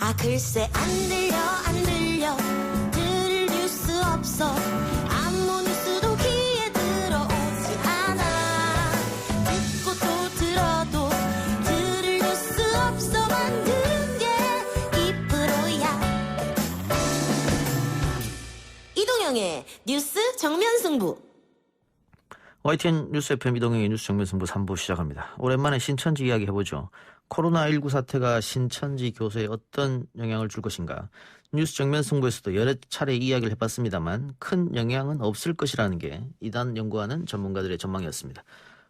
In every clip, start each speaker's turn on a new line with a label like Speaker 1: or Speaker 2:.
Speaker 1: 아 글쎄 안 들려 들을 뉴스 없어 아무 뉴스도 귀에 들어오지 않아 듣고 또 들어도 들을 뉴스 없어 만드는 게 2%야 이동영의 뉴스 정면승부
Speaker 2: YTN 뉴스 FM 이동영의 뉴스 정면승부 3부 시작합니다. 오랜만에 신천지 이야기 해보죠. 코로나19 사태가 신천지 교수에 어떤 영향을 줄 것인가. 뉴스 정면승부에서도 여러 차례 이야기를 해봤습니다만 큰 영향은 없을 것이라는 게 이단 연구하는 전문가들의 전망이었습니다.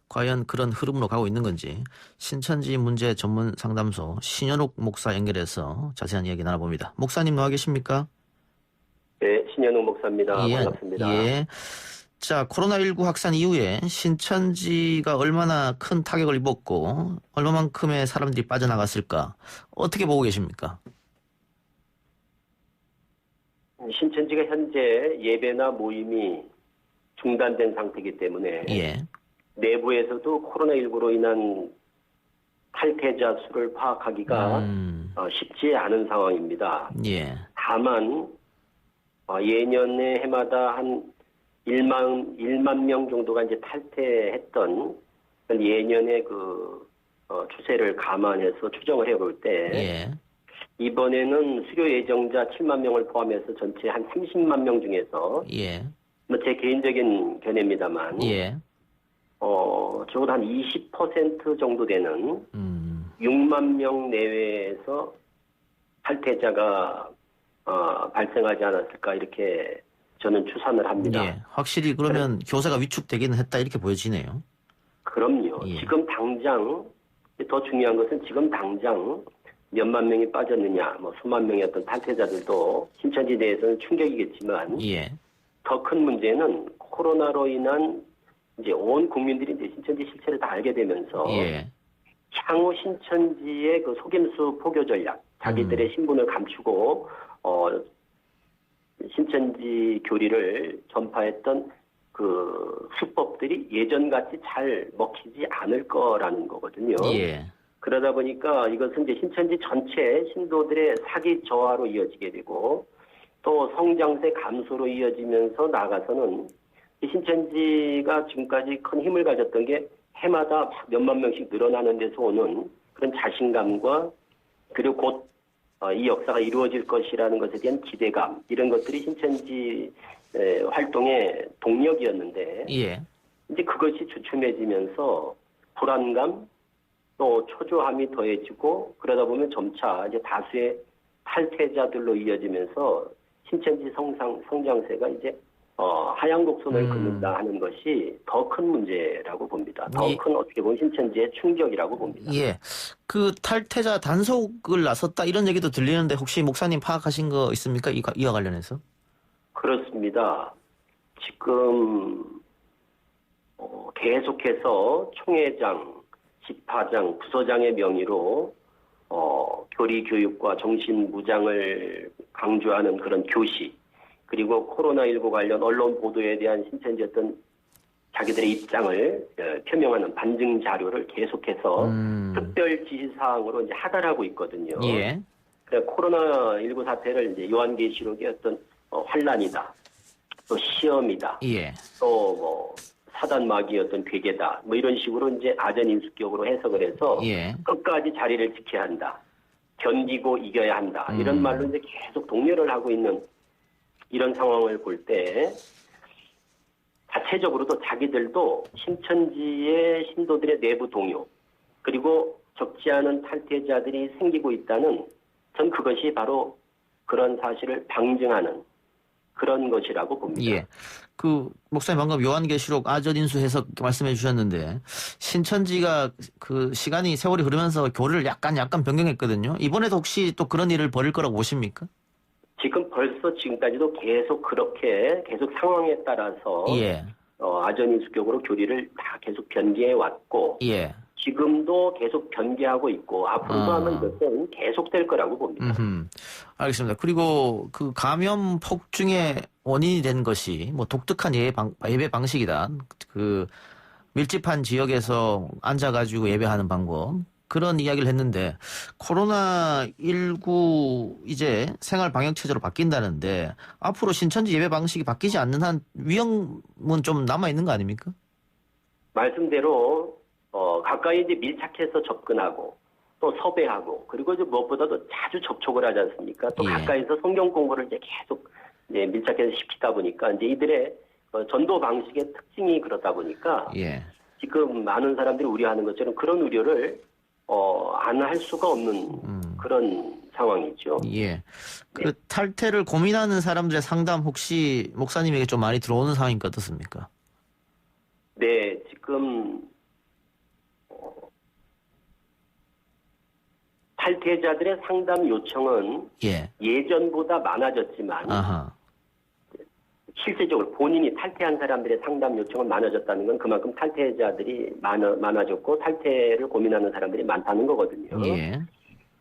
Speaker 2: 과연 그런 흐름으로 가고 있는 건지 신천지 문제 전문 상담소 신현욱 목사 연결해서 자세한 이야기 나눠봅니다. 목사님 나와 계십니까?
Speaker 3: 네, 신현욱 목사입니다.
Speaker 2: 예,
Speaker 3: 반갑습니다.
Speaker 2: 예. 자, 코로나19 확산 이후에 신천지가 얼마나 큰 타격을 입었고 얼마만큼의 사람들이 빠져나갔을까? 어떻게 보고 계십니까?
Speaker 3: 신천지가 현재 예배나 모임이 중단된 상태이기 때문에
Speaker 2: 예.
Speaker 3: 내부에서도 코로나19로 인한 탈퇴자 수를 파악하기가 쉽지 않은 상황입니다.
Speaker 2: 예.
Speaker 3: 다만 예년에 해마다 한 1만 명 정도가 이제 탈퇴했던 예년의 그 추세를 감안해서 추정을 해볼 때
Speaker 2: 예.
Speaker 3: 이번에는 수료 예정자 7만 명을 포함해서 전체 한 30만 명 중에서
Speaker 2: 예.
Speaker 3: 뭐 제 개인적인 견해입니다만
Speaker 2: 예.
Speaker 3: 적어도 한 20% 정도 되는 6만 명 내외에서 탈퇴자가 발생하지 않았을까 이렇게 저는 추산을 합니다.
Speaker 2: 예. 확실히 그러면 교사가 위축되기는 했다 이렇게 보여지네요.
Speaker 3: 그럼요.
Speaker 2: 예.
Speaker 3: 지금 당장 더 중요한 것은 지금 당장 몇만 명이 빠졌느냐, 뭐 수만 명의 어떤 탈퇴자들도 신천지 내에서는 충격이겠지만
Speaker 2: 예.
Speaker 3: 더 큰 문제는 코로나로 인한 이제 온 국민들이 이제 신천지 실체를 다 알게 되면서
Speaker 2: 예.
Speaker 3: 향후 신천지의 그 속임수 포교 전략, 자기들의 신분을 감추고 신천지 교리를 전파했던 그 수법들이 예전같이 잘 먹히지 않을 거라는 거거든요.
Speaker 2: 예.
Speaker 3: 그러다 보니까 이것은 이제 신천지 전체 신도들의 사기 저하로 이어지게 되고 또 성장세 감소로 이어지면서 나아가서는 신천지가 지금까지 큰 힘을 가졌던 게 해마다 몇만 명씩 늘어나는 데서 오는 그런 자신감과 그리고 곧 이 역사가 이루어질 것이라는 것에 대한 기대감 이런 것들이 신천지 활동의 동력이었는데
Speaker 2: 예.
Speaker 3: 이제 그것이 주춤해지면서 불안감 또 초조함이 더해지고 그러다 보면 점차 이제 다수의 탈퇴자들로 이어지면서 신천지 성장세가 이제 하향 곡선을 긋는다 하는 것이 더 큰 문제라고 봅니다. 더 큰 어떻게 보면 신천지의 충격이라고 봅니다.
Speaker 2: 예. 그 탈퇴자 단속을 나섰다 이런 얘기도 들리는데 혹시 목사님 파악하신 거 있습니까? 이와 관련해서?
Speaker 3: 그렇습니다. 지금 계속해서 총회장, 집화장, 부서장의 명의로 교리 교육과 정신 무장을 강조하는 그런 교시 그리고 코로나19 관련 언론 보도에 대한 신천지 어떤 자기들의 입장을 표명하는 반증 자료를 계속해서 특별 지시사항으로 이제 하달하고 있거든요.
Speaker 2: 예.
Speaker 3: 그래 코로나19 사태를 이제 요한계시록의 어떤 환란이다, 또 시험이다,
Speaker 2: 예.
Speaker 3: 또 뭐 사단 마귀의 어떤 괴계다, 뭐 이런 식으로 이제 아전인수격으로 해석을 해서
Speaker 2: 예.
Speaker 3: 끝까지 자리를 지켜야 한다, 견디고 이겨야 한다 이런 말로 이제 계속 독려를 하고 있는 이런 상황을 볼 때 자체적으로도 자기들도 신천지의 신도들의 내부 동요 그리고 적지 않은 탈퇴자들이 생기고 있다는 전 그것이 바로 그런 사실을 방증하는 그런 것이라고 봅니다.
Speaker 2: 예. 그 목사님 방금 요한계시록 아전인수 해석 말씀해 주셨는데 신천지가 그 시간이 세월이 흐르면서 교리를 약간 변경했거든요. 이번에도 혹시 또 그런 일을 벌일 거라고 보십니까?
Speaker 3: 지금 벌써 지금까지도 계속 그렇게 계속 상황에 따라서
Speaker 2: 예.
Speaker 3: 아전인수격으로 교리를 다 계속 변개해 왔고
Speaker 2: 예.
Speaker 3: 지금도 계속 변개하고 있고 앞으로도 하는 것은 계속될 거라고 봅니다.
Speaker 2: 알겠습니다. 그리고 그 감염 폭증의 원인이 된 것이 뭐 독특한 예배 방식이다. 그 밀집한 지역에서 앉아가지고 예배하는 방법. 그런 이야기를 했는데 코로나19 이제 생활 방역 체제로 바뀐다는데 앞으로 신천지 예배 방식이 바뀌지 않는 한 위험은 좀 남아 있는 거 아닙니까?
Speaker 3: 말씀대로 가까이 이제 밀착해서 접근하고 또 섭외하고 그리고 이제 무엇보다도 자주 접촉을 하지 않습니까? 또
Speaker 2: 예.
Speaker 3: 가까이서 성경 공부를 이제 계속 이제 밀착해서 시키다 보니까 이제 이들의 전도 방식의 특징이 그렇다 보니까
Speaker 2: 예.
Speaker 3: 지금 많은 사람들이 우려하는 것처럼 그런 우려를 안 할 수가 없는 그런 상황이죠.
Speaker 2: 예. 그 탈퇴를 고민하는 사람들의 상담 혹시 목사님에게 좀 많이 들어오는 상황이니까 어떻습니까?
Speaker 3: 네, 지금 탈퇴자들의 상담 요청은
Speaker 2: 예.
Speaker 3: 예전보다 많아졌지만
Speaker 2: 아하.
Speaker 3: 실질적으로 본인이 탈퇴한 사람들의 상담 요청은 많아졌다는 건 그만큼 탈퇴자들이 많아졌고 탈퇴를 고민하는 사람들이 많다는 거거든요.
Speaker 2: 예.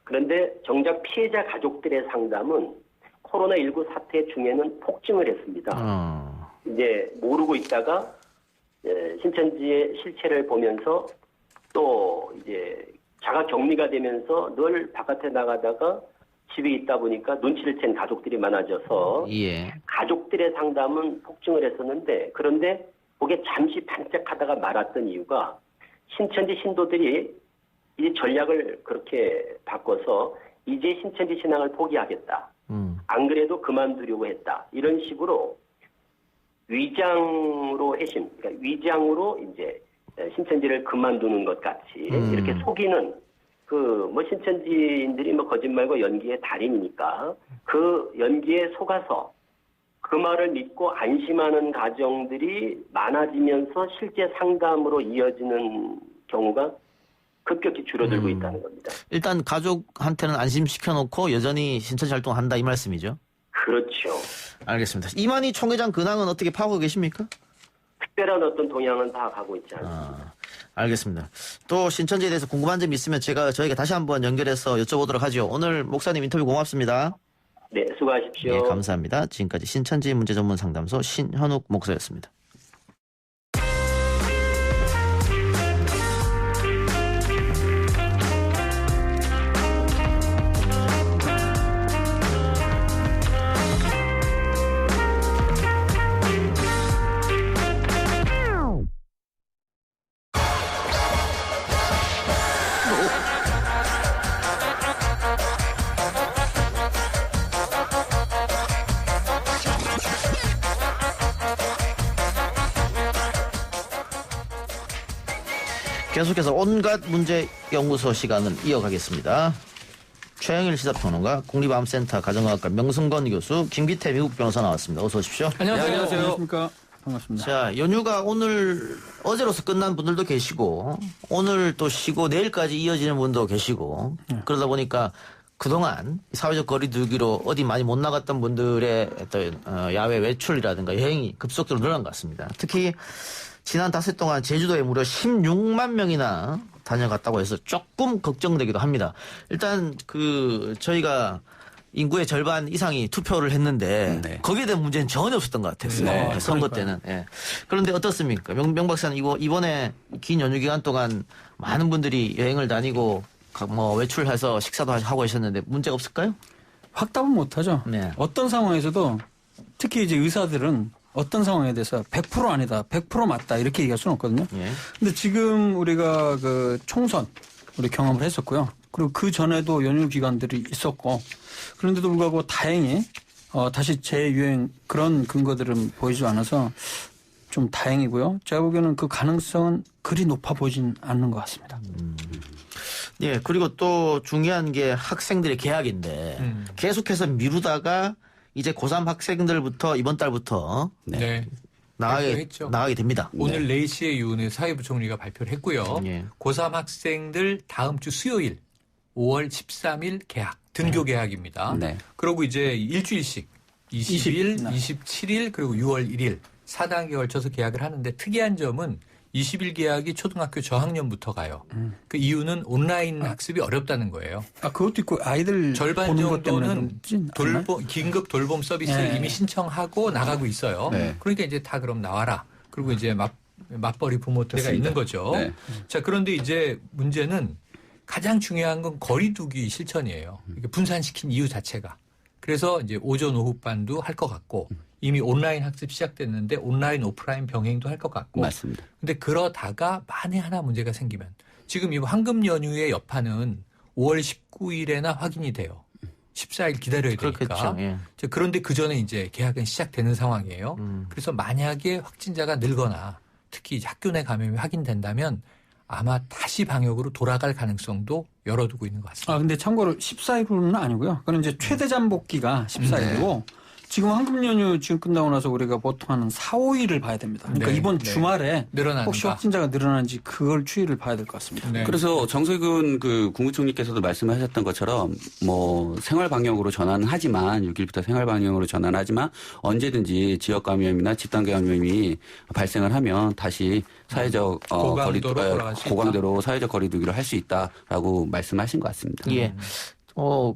Speaker 3: 그런데 정작 피해자 가족들의 상담은 코로나19 사태 중에는 폭증을 했습니다. 이제 모르고 있다가 신천지의 실체를 보면서 또 이제 자가 격리가 되면서 늘 바깥에 나가다가 집에 있다 보니까 눈치를 챈 가족들이 많아져서
Speaker 2: 예.
Speaker 3: 가족들의 상담은 폭증을 했었는데 그런데 그게 잠시 반짝하다가 말았던 이유가 신천지 신도들이 이 전략을 그렇게 바꿔서 이제 신천지 신앙을 포기하겠다. 안 그래도 그만두려고 했다. 이런 식으로 위장으로 해심, 그러니까 위장으로 이제 신천지를 그만두는 것 같이 이렇게 속이는 뭐 신천지인들이 뭐 거짓말과 연기의 달인이니까 그 연기에 속아서 그 말을 믿고 안심하는 가정들이 많아지면서 실제 상담으로 이어지는 경우가 급격히 줄어들고 있다는 겁니다.
Speaker 2: 일단 가족한테는 안심시켜놓고 여전히 신천지 활동한다 이 말씀이죠?
Speaker 3: 그렇죠.
Speaker 2: 알겠습니다. 이만희 총회장 근황은 어떻게 파악하고 계십니까?
Speaker 3: 특별한 어떤 동향은 파악하고 있지 않습니다.
Speaker 2: 알겠습니다. 또 신천지에 대해서 궁금한 점이 있으면 저희가 다시 한번 연결해서 여쭤보도록 하죠. 오늘 목사님 인터뷰 고맙습니다.
Speaker 3: 네, 수고하십시오.
Speaker 2: 네, 감사합니다. 지금까지 신천지 문제 전문 상담소 신현욱 목사였습니다. 계속해서 온갖 문제 연구소 시간을 이어가겠습니다. 최영일 시사평론가, 국립암센터 가정과학과 명승건 교수, 김기태 미국 변호사 나왔습니다. 어서 오십시오.
Speaker 4: 안녕하세요.
Speaker 5: 안녕하십니까. 반갑습니다.
Speaker 2: 자, 연휴가 어제로서 끝난 분들도 계시고, 오늘 또 쉬고 내일까지 이어지는 분도 계시고, 그러다 보니까 그동안 사회적 거리두기로 어디 많이 못 나갔던 분들의 어떤 야외 외출이라든가 여행이 급속도로 늘어난 것 같습니다. 특히 지난 닷새 동안 제주도에 무려 16만 명이나 다녀갔다고 해서 조금 걱정되기도 합니다. 일단 저희가 인구의 절반 이상이 투표를 했는데
Speaker 4: 네.
Speaker 2: 거기에 대한 문제는 전혀 없었던 것 같았어요.
Speaker 4: 네,
Speaker 2: 선거 때는. 예. 그런데 어떻습니까? 명 박사는 이번에 긴 연휴 기간 동안 많은 분들이 여행을 다니고 외출해서 식사도 하고 하셨는데 문제가 없을까요?
Speaker 5: 확답은 못하죠.
Speaker 2: 네.
Speaker 5: 어떤 상황에서도 특히 이제 의사들은 어떤 상황에 대해서 100% 아니다, 100% 맞다 이렇게 얘기할 수는 없거든요.
Speaker 2: 예.
Speaker 5: 근데 지금 우리가 그 총선 우리 경험을 했었고요. 그리고 그 전에도 연휴 기간들이 있었고 그런데도 불구하고 다행히 다시 재유행 그런 근거들은 보이지 않아서 좀 다행이고요. 제가 보기에는 그 가능성은 그리 높아 보이진 않는 것 같습니다.
Speaker 2: 예, 그리고 또 중요한 게 학생들의 개학인데 계속해서 미루다가 이제 고3 학생들부터 이번 달부터
Speaker 4: 네. 발표했죠.
Speaker 2: 나가게 됩니다.
Speaker 4: 오늘 4시에 유은혜 사회부총리가 발표를 했고요.
Speaker 2: 예.
Speaker 4: 고3 학생들 다음 주 수요일 5월 13일 개학, 등교 개학입니다.
Speaker 5: 네.
Speaker 4: 그리고 이제 일주일씩 20일, 27일 그리고 6월 1일 4단계에 걸쳐서 개학을 하는데 특이한 점은 20일 개학이 초등학교 저학년부터 가요. 그 이유는 온라인 학습이 어렵다는 거예요.
Speaker 5: 그것도 있고 아이들
Speaker 4: 절반
Speaker 5: 보는 것 때문에
Speaker 4: 정도는 긴급 돌봄 서비스를
Speaker 5: 네.
Speaker 4: 이미 신청하고 나가고 있어요.
Speaker 5: 네.
Speaker 4: 그러니까 이제 다 그럼 나와라. 그리고 이제 맞벌이 부모들이 있는 거죠.
Speaker 5: 네.
Speaker 4: 자, 그런데 이제 문제는 가장 중요한 건 거리두기 실천이에요. 이렇게 분산시킨 이유 자체가. 그래서 이제 오전 오후반도 할 것 같고 이미 온라인 학습 시작됐는데 온라인 오프라인 병행도 할 것 같고.
Speaker 6: 맞습니다.
Speaker 4: 근데 그러다가 만에 하나 문제가 생기면 지금 이 황금 연휴의 여파는 5월 19일에나 확인이 돼요. 14일 기다려야 되니까.
Speaker 2: 그렇겠죠. 예.
Speaker 4: 그런데 그 전에 이제 계약은 시작되는 상황이에요. 그래서 만약에 확진자가 늘거나 특히 이제 학교 내 감염이 확인된다면 아마 다시 방역으로 돌아갈 가능성도 열어두고 있는 것 같습니다.
Speaker 5: 아, 근데 참고로 14일로는 아니고요. 그건 이제 최대 잠복기가 14일이고 지금 황금 연휴 지금 끝나고 나서 우리가 보통 한 4, 5일을 봐야 됩니다. 그러니까
Speaker 4: 네,
Speaker 5: 이번
Speaker 4: 네.
Speaker 5: 주말에
Speaker 4: 늘어나는가.
Speaker 5: 혹시 확진자가 늘어나는지 그걸 추이를 봐야 될 것 같습니다.
Speaker 4: 네.
Speaker 6: 그래서 정세균 그 국무총리께서도 말씀하셨던 것처럼 뭐 생활 방역으로 전환은 하지만 6일부터 생활 방역으로 전환을 하지만 언제든지 지역 감염이나 집단 감염이 발생을 하면 다시 사회적
Speaker 4: 고강도로 돌아갈 수 있다.
Speaker 6: 고강도로 사회적 거리두기를 할 수 있다라고 말씀하신 것 같습니다.
Speaker 2: 예.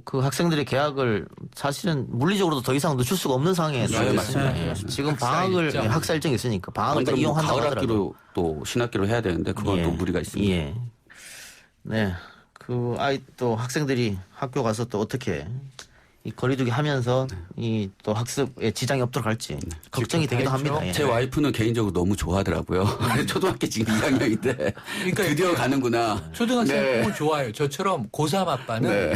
Speaker 2: 그 학생들의 계약을 사실은 물리적으로도 더 이상 늦출 수가 없는 상황에
Speaker 6: 네,
Speaker 2: 놓여
Speaker 6: 맞습니다.
Speaker 2: 있습니다. 예.
Speaker 6: 맞습니다.
Speaker 2: 지금
Speaker 4: 학사
Speaker 2: 방학을
Speaker 4: 일정.
Speaker 2: 학사 일정이 있으니까 방학을 다
Speaker 6: 그럼
Speaker 2: 이용한다고
Speaker 6: 가을
Speaker 2: 하더라도
Speaker 6: 학기로 또 신학기로 해야 되는데 그건 또 무리가 있습니다.
Speaker 2: 예. 네. 그 아이 또 학생들이 학교 가서 또 어떻게 이 거리두기 하면서 이 또 학습에 지장이 없도록 할지 걱정이 되기도 합니다. 예.
Speaker 6: 제 와이프는 개인적으로 너무 좋아하더라고요. 초등학교 지금 2학년인데
Speaker 4: 그러니까
Speaker 6: 드디어 가는구나.
Speaker 4: 초등학생
Speaker 6: 네.
Speaker 4: 너무 좋아요. 저처럼 고3 아빠는
Speaker 6: 네.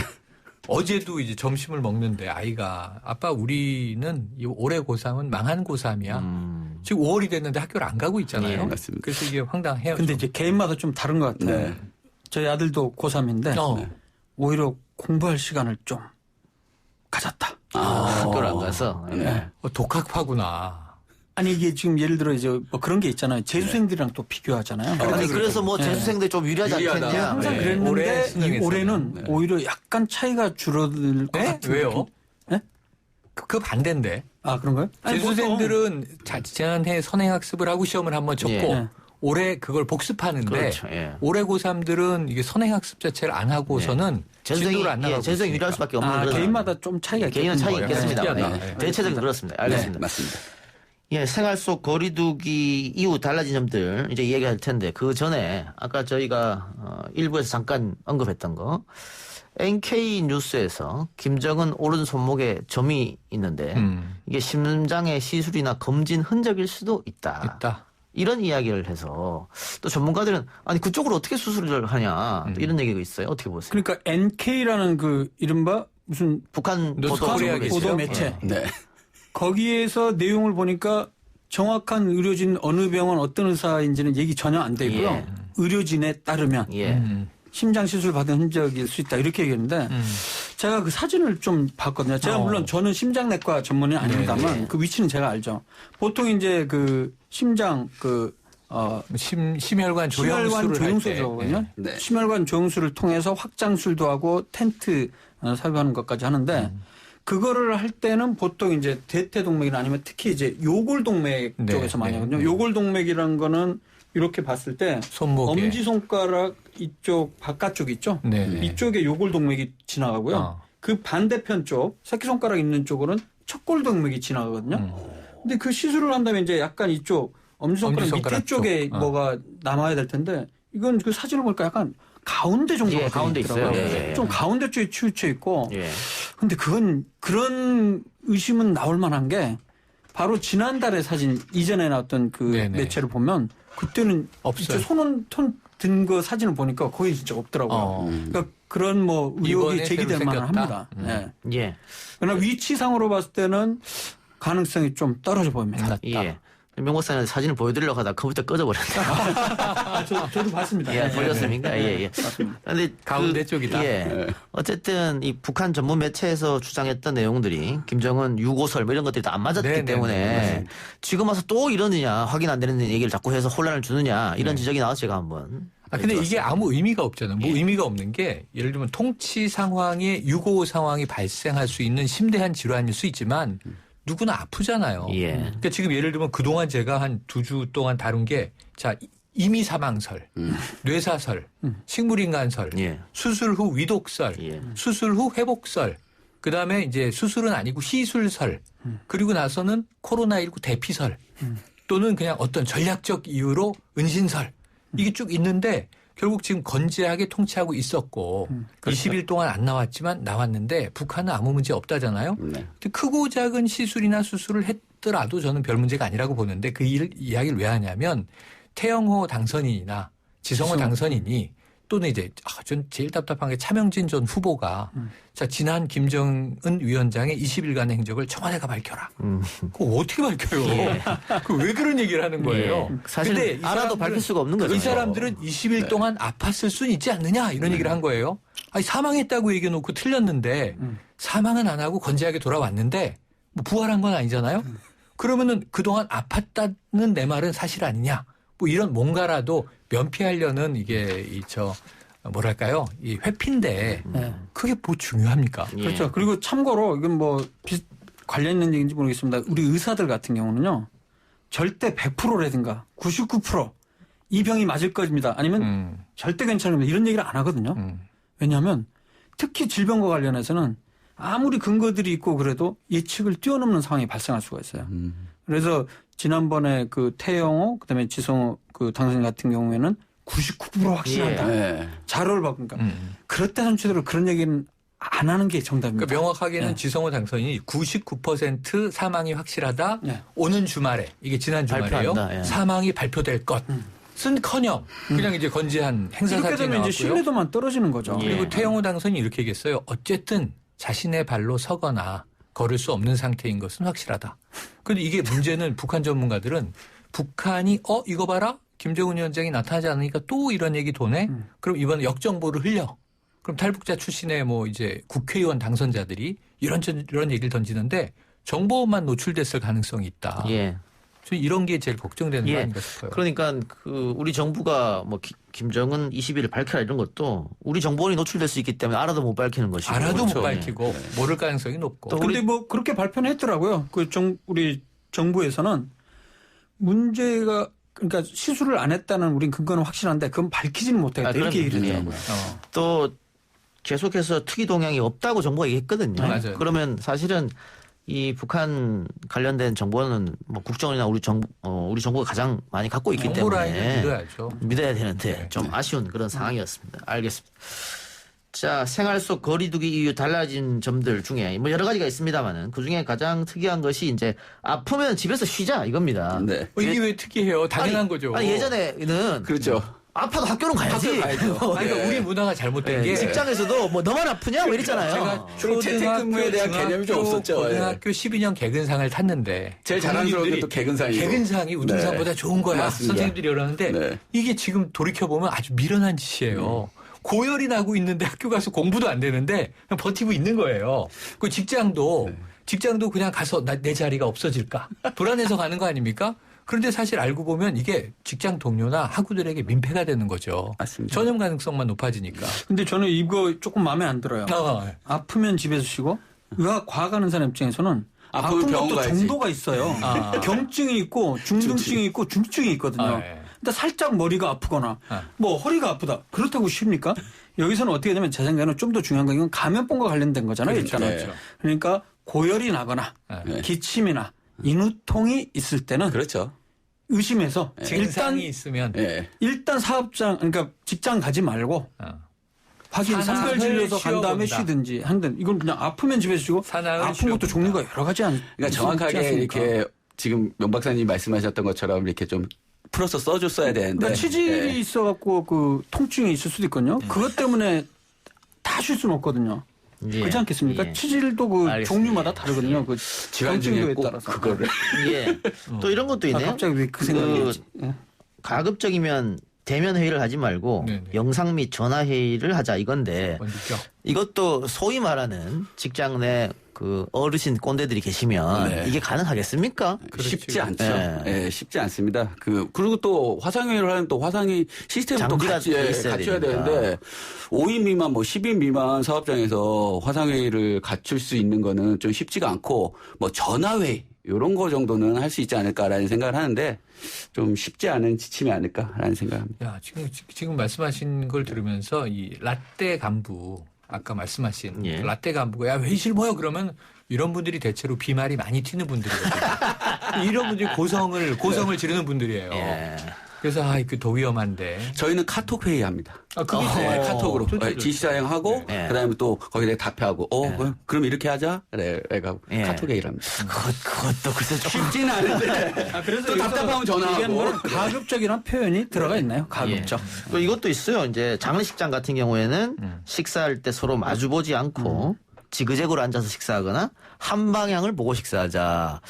Speaker 4: 어제도 이제 점심을 먹는데 아이가 아빠 우리는 올해 고3은 망한 고3이야. 지금 5월이 됐는데 학교를 안 가고 있잖아요.
Speaker 6: 예, 맞습니다.
Speaker 4: 그래서 이게 황당해요.
Speaker 5: 근데 이제 개인마다 좀 다른 것 같아요.
Speaker 6: 네.
Speaker 5: 저희 아들도 고3인데 오히려 공부할 시간을 좀 가졌다.
Speaker 2: 학교를 안 가서
Speaker 6: 네.
Speaker 4: 독학파구나.
Speaker 5: 아니 이게 지금 예를 들어 이제 뭐 그런 게 있잖아요. 재수생들이랑 또 비교하잖아요.
Speaker 2: 아니 그래서 뭐 재수생들이 좀 유리하지
Speaker 6: 유리하다.
Speaker 2: 않겠냐?
Speaker 5: 항상
Speaker 4: 네.
Speaker 5: 그랬는데
Speaker 4: 올해
Speaker 5: 이
Speaker 4: 수능에서는.
Speaker 5: 올해는 오히려 약간 차이가 줄어들 것
Speaker 4: 네?
Speaker 5: 같은
Speaker 4: 왜요?
Speaker 5: 느낌? 네?
Speaker 4: 그 반대인데.
Speaker 5: 아 그런가요? 아니,
Speaker 4: 재수생들은 지난해 선행학습을 하고 시험을 한번 쳤고
Speaker 2: 예.
Speaker 4: 올해 그걸 복습하는데
Speaker 2: 그렇죠. 예.
Speaker 4: 올해 고3들은 이게 선행학습 자체를 안 하고서는
Speaker 2: 재수생이
Speaker 4: 진도를 안 나가고
Speaker 2: 재수생 유리할
Speaker 4: 있으니까.
Speaker 2: 수밖에 없는
Speaker 5: 아,
Speaker 2: 그런
Speaker 5: 개인마다 좀 차이가
Speaker 2: 개인은 차이
Speaker 5: 있겠군요.
Speaker 2: 있겠습니다.
Speaker 4: 특이하다.
Speaker 2: 예.
Speaker 4: 네.
Speaker 2: 대체적으로 그렇습니다. 알겠습니다.
Speaker 6: 맞습니다.
Speaker 2: 예, 생활 속 거리두기 이후 달라진 점들 이제 얘기할 텐데 그 전에 아까 저희가 일부에서 잠깐 언급했던 거 NK 뉴스에서 김정은 오른 손목에 점이 있는데 이게 심장의 시술이나 검진 흔적일 수도 있다. 이런 이야기를 해서 또 전문가들은 아니 그쪽으로 어떻게 수술을 하냐 또 이런 얘기가 있어요. 어떻게 보세요?
Speaker 5: 그러니까 NK라는 그 이른바 무슨
Speaker 2: 북한
Speaker 4: 노스
Speaker 2: 보도
Speaker 4: 코리아겠죠?
Speaker 5: 보도 매체
Speaker 6: 네.
Speaker 5: 거기에서 내용을 보니까 정확한 의료진 어느 병원 어떤 의사인지는 얘기 전혀 안 되고요.
Speaker 2: 예.
Speaker 5: 의료진에 따르면
Speaker 2: 예.
Speaker 5: 심장 시술 받은 흔적일 수 있다 이렇게 얘기했는데 제가 그 사진을 좀 봤거든요. 제가 물론 저는 심장내과 전문은 아닙니다만 그 위치는 제가 알죠. 보통 이제 그 심장
Speaker 4: 심혈관 조영술을
Speaker 5: 조영술이거든요.
Speaker 6: 네.
Speaker 5: 심혈관 조영술을 통해서 확장술도 하고 텐트 삽입하는 것까지 하는데 그거를 할 때는 보통 이제 대퇴동맥이나 아니면 특히 이제 요골동맥
Speaker 4: 네,
Speaker 5: 쪽에서 많이
Speaker 4: 네,
Speaker 5: 하거든요.
Speaker 4: 네.
Speaker 5: 요골동맥이라는 거는 이렇게 봤을 때
Speaker 4: 손목에.
Speaker 5: 엄지손가락 이쪽 바깥쪽 있죠?
Speaker 4: 네.
Speaker 5: 이쪽에 요골동맥이 지나가고요. 그 반대편 쪽 새끼손가락 있는 쪽으로는 척골동맥이 지나가거든요. 근데 그 시술을 한다면 이제 약간 이쪽 엄지손가락 밑에 쪽에 뭐가 남아야 될 텐데 이건 그 사진을 보니까 약간 가운데 정도가
Speaker 2: 예, 가운데
Speaker 5: 있더라고요.
Speaker 2: 있어요. 예, 예.
Speaker 5: 좀 가운데 쪽에 치우쳐 있고.
Speaker 2: 예.
Speaker 5: 근데 그건 그런 의심은 나올 만한 게 바로 지난달의 사진 이전에 나왔던 그
Speaker 4: 네네.
Speaker 5: 매체를 보면 그때는
Speaker 4: 없어요.
Speaker 5: 손은 든 거 사진을 보니까 거의 진짜 없더라고요. 그러니까 그런 뭐 의혹이
Speaker 4: 이번에
Speaker 5: 제기될
Speaker 4: 새로
Speaker 5: 만은
Speaker 4: 생겼다?
Speaker 5: 합니다. 예.
Speaker 2: 예.
Speaker 5: 그러나 위치상으로 봤을 때는 가능성이 좀 떨어져 보입니다.
Speaker 2: 예. 명 박사님 사진을 보여드리려고 하다가 컴퓨터 꺼져버렸다.
Speaker 5: 저도 봤습니다.
Speaker 2: 예, 보셨습니까? 예, 예. 근데
Speaker 4: 가운데 쪽이다.
Speaker 2: 예. 어쨌든 이 북한 전문 매체에서 주장했던 내용들이 김정은 유고설 뭐 이런 것들이 다 안 맞았기
Speaker 4: 네, 네,
Speaker 2: 때문에
Speaker 4: 네.
Speaker 2: 지금 와서 또 이러느냐 확인 안 되는 얘기를 자꾸 해서 혼란을 주느냐 이런 지적이 나와서 제가 한번.
Speaker 4: 근데 이게 아무 의미가 없잖아요. 뭐 의미가 없는 게 예를 들면 통치 상황에 유고 상황이 발생할 수 있는 심대한 질환일 수 있지만 누구나 아프잖아요.
Speaker 2: 예.
Speaker 4: 그러니까 지금 예를 들면 그동안 제가 한 2주 동안 다룬 게 자, 이미 사망설, 뇌사설, 식물인간설,
Speaker 2: 예.
Speaker 4: 수술 후 위독설,
Speaker 2: 예.
Speaker 4: 수술 후 회복설, 그다음에 이제 수술은 아니고 시술설, 그리고 나서는 코로나19 대피설 또는 그냥 어떤 전략적 이유로 은신설 이게 쭉 있는데 결국 지금 건재하게 통치하고 있었고 20일 동안 안 나왔지만 나왔는데 북한은 아무 문제 없다잖아요.
Speaker 6: 네.
Speaker 4: 근데 크고 작은 시술이나 수술을 했더라도 저는 별 문제가 아니라고 보는데 그 이야기를 왜 하냐면 태영호 당선인이나 지성호 당선인이 또는 이제 전 제일 답답한 게 차명진 전 후보가 자 지난 김정은 위원장의 20일간의 행적을 청와대가 밝혀라. 그거 어떻게 밝혀요? 그 왜 그런 얘기를 하는 거예요?
Speaker 2: 예. 사실
Speaker 4: 근데 이
Speaker 2: 알아도
Speaker 4: 사람들은-
Speaker 2: 밝힐 수가 없는 거죠.
Speaker 4: 이 사람들은 20일 동안 아팠을 수는 있지 않느냐 이런 얘기를 한 거예요. 아니 사망했다고 얘기해놓고 틀렸는데 사망은 안 하고 건재하게 돌아왔는데 뭐 부활한 건 아니잖아요. 그러면은 그동안 아팠다는 내 말은 사실 아니냐? 뭐 이런 뭔가라도 면피하려는 이게 뭐랄까요? 이 회피인데
Speaker 5: 네.
Speaker 4: 그게 뭐 중요합니까?
Speaker 2: 예.
Speaker 5: 그렇죠. 그리고 참고로 이건 뭐 관련 있는 얘기인지 모르겠습니다. 우리 의사들 같은 경우는요. 절대 100%라든가 99% 이 병이 맞을 겁니다. 아니면 절대 괜찮습니다. 이런 얘기를 안 하거든요. 왜냐하면 특히 질병과 관련해서는 아무리 근거들이 있고 그래도 예측을 뛰어넘는 상황이 발생할 수가 있어요. 그래서 지난번에 그 태영호 그다음에 지성호 그 당선인 같은 경우에는 99% 확신한다.
Speaker 6: 네.
Speaker 5: 자료를 바꾸니까 그렇다 선수들은 그런 얘기는 안 하는 게 정답입니다.
Speaker 4: 그러니까 명확하게는
Speaker 5: 네.
Speaker 4: 지성호 당선인이 99% 사망이 확실하다.
Speaker 5: 네.
Speaker 4: 오는 주말에 이게 지난 주말에요.
Speaker 2: 발표한다. 예.
Speaker 4: 사망이 발표될 것은커녕 그냥 이제 건재한 행사
Speaker 5: 이렇게
Speaker 4: 사진이
Speaker 5: 되면
Speaker 4: 나왔고요.
Speaker 5: 이제 신뢰도만 떨어지는 거죠.
Speaker 2: 예.
Speaker 4: 그리고 태영호 당선인이 이렇게 얘기했어요. 어쨌든 자신의 발로 서거나 걸을 수 없는 상태인 것은 확실하다. 그런데 이게 문제는 북한 전문가들은 북한이 이거 봐라. 김정은 위원장이 나타나지 않으니까 또 이런 얘기 도네. 그럼 이번에 역정보를 흘려. 그럼 탈북자 출신의 뭐 이제 국회의원 당선자들이 이런 얘기를 던지는데 정보만 노출됐을 가능성이 있다.
Speaker 2: 예.
Speaker 4: 저는 이런 게 제일 걱정되는 거
Speaker 2: 예.
Speaker 4: 아닌가 싶어요.
Speaker 2: 그러니까 그 우리 정부가 뭐 김정은 20일을 밝혀라 이런 것도 우리 정보원이 노출될 수 있기 때문에 알아도 못 밝히는 것이고.
Speaker 4: 알아도
Speaker 2: 그렇죠.
Speaker 4: 못 밝히고 모를 가능성이 높고.
Speaker 2: 또
Speaker 5: 근데 뭐 그렇게 발표는 했더라고요. 우리 정부에서는 문제가 그러니까 시술을 안 했다는 우린 근거는 확실한데 그건 밝히지는 못하겠다. 이렇게 얘기를 했더라고요.
Speaker 2: 또 계속해서 특이 동향이 없다고 정부가 얘기했거든요.
Speaker 4: 맞아요.
Speaker 2: 그러면 사실은 이 북한 관련된 정보는 뭐 국정원이나 우리 정부가 가장 많이 갖고 있기
Speaker 4: 정보 라인을
Speaker 2: 때문에
Speaker 4: 믿어야죠.
Speaker 2: 믿어야 되는데
Speaker 4: 네.
Speaker 2: 좀 아쉬운 그런 상황이었습니다. 알겠습니다. 자, 생활 속 거리두기 이후 달라진 점들 중에 뭐 여러 가지가 있습니다만은 그 중에 가장 특이한 것이 이제 아프면 집에서 쉬자 이겁니다.
Speaker 6: 네.
Speaker 4: 이게 왜 특이해요? 당연한
Speaker 2: 아니,
Speaker 4: 거죠.
Speaker 2: 아니 예전에는
Speaker 6: 그렇죠.
Speaker 2: 아파도 학교는 가야지.
Speaker 4: 아니, 그러니까 우리 문화가 잘못된 게
Speaker 2: 직장에서도 뭐 너만 아프냐 뭐 이랬잖아요.
Speaker 4: 제가
Speaker 6: 그리고 재택근무에 대한 개념이 좀 없었죠.
Speaker 4: 고등학교 12년 개근상을 탔는데
Speaker 6: 제일 자랑스러운 게 또 개근상이고.
Speaker 4: 개근상이 우등상보다
Speaker 6: 네.
Speaker 4: 좋은 거야.
Speaker 6: 맞습니다.
Speaker 4: 선생님들이 그러는데
Speaker 6: 네.
Speaker 4: 이게 지금 돌이켜보면 아주 미련한 짓이에요. 고열이 나고 있는데 학교 가서 공부도 안 되는데 그냥 버티고 있는 거예요. 그 직장도 그냥 가서 내 자리가 없어질까 불안해서 가는 거 아닙니까? 그런데 사실 알고 보면 이게 직장 동료나 학우들에게 민폐가 되는 거죠.
Speaker 6: 맞습니다.
Speaker 4: 전염 가능성만 높아지니까.
Speaker 5: 근데 저는 이거 조금 마음에 안 들어요. 아프면 집에서 쉬고 의학 과학하는 사람 입장에서는
Speaker 6: 아프면
Speaker 5: 아픈
Speaker 6: 병원
Speaker 5: 것도
Speaker 6: 가야지.
Speaker 5: 정도가 있어요.
Speaker 4: 아.
Speaker 5: 경증이 있고 중증증이 있고 중증이 있거든요.
Speaker 4: 아, 예.
Speaker 5: 근데 살짝 머리가 아프거나
Speaker 4: 아.
Speaker 5: 뭐 허리가 아프다. 그렇다고 쉽니까? 여기서는 어떻게 되면 제 생각에는 좀 더 중요한 건 이건 감염병과 관련된 거잖아요.
Speaker 4: 그렇죠.
Speaker 5: 일단은.
Speaker 6: 네.
Speaker 5: 그러니까 고열이 나거나
Speaker 6: 네.
Speaker 5: 기침이나 인후통이 있을 때는
Speaker 6: 그렇죠.
Speaker 5: 의심해서
Speaker 4: 증상이 있으면
Speaker 5: 일단 사업장 그러니까 직장 가지 말고 확인
Speaker 4: 산악을
Speaker 5: 선별 진료소 간 다음에
Speaker 4: 쉬어본다.
Speaker 5: 쉬든지 한든 이건 그냥 아프면 집에서 쉬고
Speaker 4: 산악을
Speaker 5: 아픈
Speaker 4: 쉬어본다.
Speaker 5: 것도 종류가 여러 가지
Speaker 6: 그러니까 정확하게 이렇게 지금 명 박사님이 말씀하셨던 것처럼 이렇게 좀 풀어서 써줬어야 되는데.
Speaker 5: 그러니까 치질이 있어갖고 그 통증이 있을 수도 있거든요. 그것 때문에 다 쉴 수는 없거든요.
Speaker 2: 예.
Speaker 5: 그렇지 않겠습니까?
Speaker 2: 예.
Speaker 5: 치질도 그
Speaker 2: 알겠습니다.
Speaker 5: 종류마다 다르거든요. 그
Speaker 6: 질환 중에
Speaker 5: 통증도에
Speaker 6: 꼭
Speaker 5: 따라서.
Speaker 6: 그거를.
Speaker 2: 예. 또 이런 것도 있네요.
Speaker 5: 갑자기 왜 그 생각이 났지? 예.
Speaker 2: 가급적이면 대면 회의를 하지 말고
Speaker 4: 네네.
Speaker 2: 영상 및 전화 회의를 하자 이건데
Speaker 4: 뭔지죠?
Speaker 2: 이것도 소위 말하는 직장 내 그 어르신 꼰대들이 계시면
Speaker 6: 네.
Speaker 2: 이게 가능하겠습니까?
Speaker 6: 쉽지 않죠.
Speaker 2: 예.
Speaker 6: 예, 쉽지 않습니다. 그리고 또 화상회의를 하면 또 화상회의 시스템도
Speaker 2: 장비가
Speaker 6: 같이
Speaker 2: 있어야
Speaker 6: 갖춰야
Speaker 2: 되니까.
Speaker 6: 되는데 5인 미만 뭐 10인 미만 사업장에서 화상회의를 갖출 수 있는 거는 좀 쉽지가 않고 뭐 전화회의 이런 거 정도는 할 수 있지 않을까라는 생각을 하는데 좀 쉽지 않은 지침이 아닐까라는 생각합니다.
Speaker 4: 야, 지금 말씀하신 걸 들으면서 이 라떼 간부 아까 말씀하신
Speaker 2: 예.
Speaker 4: 라떼 간부가 야 회의실 모여 그러면 이런 분들이 대체로 비말이 많이 튀는 분들이거든요. 이런 분들이 고성을 지르는 분들이에요.
Speaker 2: 예.
Speaker 4: 그래서 더 위험한데.
Speaker 6: 저희는 카톡 회의합니다.
Speaker 4: 그게
Speaker 6: 네, 카톡으로
Speaker 4: 좋죠.
Speaker 6: 지시사항하고
Speaker 2: 네.
Speaker 6: 그다음에 또 거기에 답하고 그럼 이렇게 하자. 그래, 카톡 회의를 합니다.
Speaker 2: 그것도 글쎄 조금
Speaker 6: 쉽지는 않은데
Speaker 5: 그래서
Speaker 6: 또 답답하면 전화하고.
Speaker 5: 이게 뭐 가급적이라는 표현이 들어가 있나요? 가급적.
Speaker 2: 또 이것도 있어요. 이제 장례식장 같은 경우에는 식사할 때 서로 마주보지 않고 지그재그로 앉아서 식사하거나 한 방향을 보고 식사하자.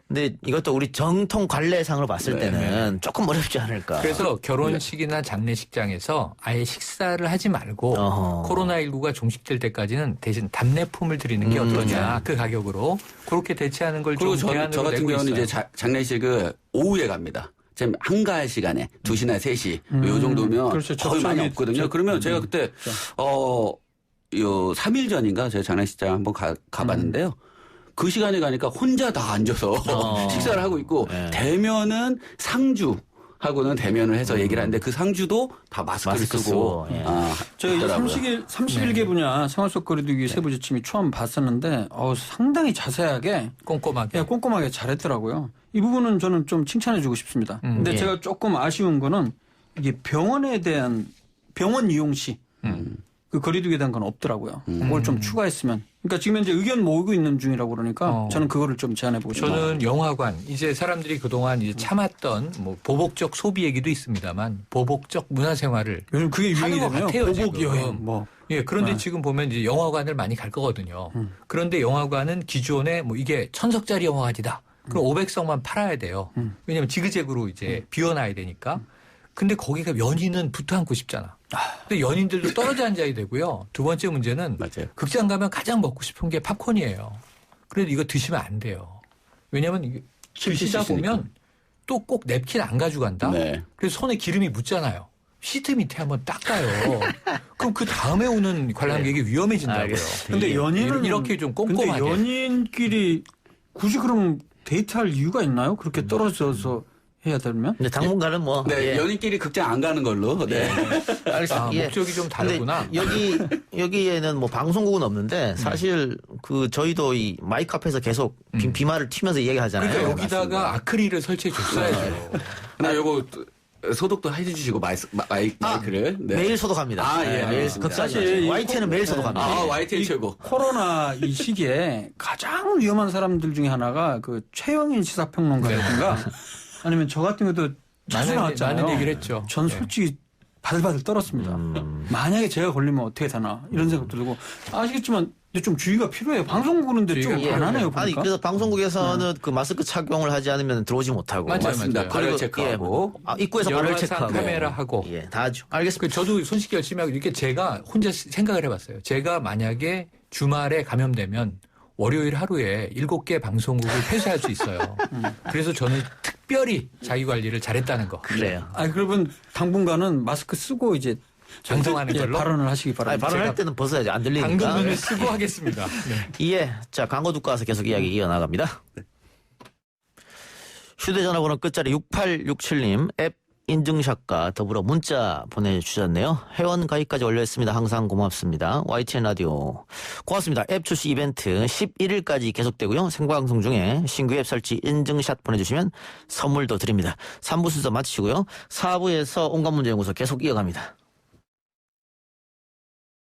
Speaker 2: 근데 이것도 우리 정통 관례상으로 봤을 때는 조금 어렵지 않을까.
Speaker 4: 그래서 결혼식이나 장례식장에서 아예 식사를 하지 말고
Speaker 2: 어허.
Speaker 4: 코로나19가 종식될 때까지는 대신 답례품을 드리는 게 어떠냐. 그 가격으로 그렇게 대체하는 걸
Speaker 6: 그리고
Speaker 4: 좀
Speaker 6: 저
Speaker 4: 대안으로
Speaker 6: 같은
Speaker 4: 내고
Speaker 6: 경우는
Speaker 4: 있어요.
Speaker 6: 이제 장례식을 오후에 갑니다. 지금 한가할 시간에 2시나 3시 요 정도면
Speaker 5: 그렇죠.
Speaker 6: 거의 많이
Speaker 5: 접촉이
Speaker 6: 없거든요. 그러면 제가 그때 3일 전인가 제가 장례식장 한번 가봤는데요. 그 시간에 가니까 혼자 다 앉아서 식사를 하고 있고 대면은 상주하고는 대면을 해서 얘기를 하는데 그 상주도 다 마스크를
Speaker 2: 마스크
Speaker 6: 쓰고
Speaker 2: 쓰고, 예.
Speaker 5: 저희
Speaker 6: 있더라고요.
Speaker 5: 31개 분야 생활 속 거리두기 세부 지침이 처음 봤었는데 상당히 자세하게
Speaker 4: 꼼꼼하게.
Speaker 5: 꼼꼼하게 잘했더라고요. 이 부분은 저는 좀 칭찬해주고 싶습니다. 근데
Speaker 2: 예.
Speaker 5: 제가 조금 아쉬운 거는 이게 병원에 대한 병원 이용 시 그 거리두기에 대한 건 없더라고요. 그걸 좀 추가했으면. 그러니까 지금 현재 의견 모으고 있는 중이라고 그러니까 저는 그거를 좀 제안해보고 싶어요.
Speaker 4: 저는 영화관 이제 사람들이 그동안 이제 참았던 뭐 보복적 소비 얘기도 있습니다만 보복적 문화생활을
Speaker 5: 요즘 그게 유행이
Speaker 4: 하는 것
Speaker 5: 되네요.
Speaker 4: 같아요,
Speaker 5: 보복
Speaker 4: 지금.
Speaker 5: 여행 뭐.
Speaker 4: 예, 그런데 지금 보면 이제 영화관을 많이 갈 거거든요. 그런데 영화관은 기존에 뭐 이게 1000석짜리 영화관이다. 그럼 500석만 팔아야 돼요. 왜냐하면 지그재그로 이제 비워놔야 되니까. 근데 거기가 연인은 붙어 앉고 싶잖아. 근데 연인들도 떨어져 앉아야 되고요. 두 번째 문제는
Speaker 6: 맞아요.
Speaker 4: 극장 가면 가장 먹고 싶은 게 팝콘이에요. 그래도 이거 드시면 안 돼요. 왜냐하면 이게 드시다 보면 또 꼭 냅킨 안 가져간다.
Speaker 6: 네.
Speaker 4: 그래서 손에 기름이 묻잖아요. 시트 밑에 한번 닦아요. 그럼 그 다음에 오는 관람객이 위험해진다고요.
Speaker 2: 알겠습니다.
Speaker 5: 근데 연인은
Speaker 4: 이렇게 좀 꼼꼼하게.
Speaker 5: 근데 연인끼리 굳이 그럼 데이트할 이유가 있나요? 그렇게 떨어져서 해야 되면?
Speaker 2: 근데 당분간은 뭐
Speaker 6: 네,
Speaker 2: 예.
Speaker 6: 연인끼리 극장 안 가는 걸로. 네.
Speaker 2: 알겠습니다. 예.
Speaker 4: 목적이 좀 다르구나.
Speaker 2: 근데 여기에는 뭐 방송국은 없는데 사실 그 저희도 이 마이크 앞에서 계속 비말을 튀면서 얘기하잖아요.
Speaker 4: 그러니까 여기다가 아크릴을 설치해 줬어야죠.
Speaker 6: 나 요거 소독도 해주시고 마이크를. 네.
Speaker 2: 매일 소독합니다.
Speaker 6: 아, 예,
Speaker 2: 매일
Speaker 6: 알겠습니다.
Speaker 2: 사실 YTN은 매일 소독합니다.
Speaker 6: 아, YTN 최고.
Speaker 5: 코로나 이 시기에 가장 위험한 사람들 중에 하나가 그 최영인 시사평론가였던가 아니면 저 같은 것도 자주 나왔잖아요.
Speaker 4: 많은 얘기를 했죠.
Speaker 5: 전
Speaker 4: 네.
Speaker 5: 솔직히 바들바들 떨었습니다. 만약에 제가 걸리면 어떻게 되나 이런 생각도 들고 아시겠지만 근데 좀 주의가 필요해요. 방송국 그런데 좀
Speaker 4: 주의가
Speaker 5: 안 하네요.
Speaker 2: 아니
Speaker 5: 보니까.
Speaker 2: 그래서 방송국에서는 그 마스크 착용을 하지 않으면 들어오지 못하고
Speaker 4: 맞아요,
Speaker 6: 맞습니다.
Speaker 4: 맞아요.
Speaker 6: 발열 체크하고.
Speaker 2: 입구에서 발열
Speaker 4: 열화상
Speaker 2: 체크하고
Speaker 4: 카메라 하고.
Speaker 2: 예, 다 하죠. 알겠습니다.
Speaker 4: 저도 손쉽게 열심히 하고 이렇게 제가 혼자 생각을 해봤어요. 제가 만약에 주말에 감염되면 월요일 하루에 7개 방송국을 폐쇄할 수 있어요. 그래서 저는 특별히 자기 관리를 잘했다는 거.
Speaker 2: 그래요.
Speaker 5: 아니 그러면 당분간은 마스크 쓰고 이제
Speaker 4: 방송하는 걸로?
Speaker 5: 발언을 하시기
Speaker 2: 아니,
Speaker 5: 바랍니다.
Speaker 2: 발언할 때는 벗어야지 안 들리니까.
Speaker 4: 방금문을 쓰고 하겠습니다. 네.
Speaker 2: 예. 자, 광고 듣고 와서 계속 이야기 이어나갑니다. 휴대전화번호 끝자리 6867님 앱 인증샷과 더불어 문자 보내주셨네요. 회원 가입까지 완료했습니다. 항상 고맙습니다. YTN 라디오 고맙습니다. 앱 출시 이벤트 11일까지 계속되고요. 생방송 중에 신규 앱 설치 인증샷 보내주시면 선물도 드립니다. 3부 순서 마치고요. 4부에서 온갖문제연구소 계속 이어갑니다.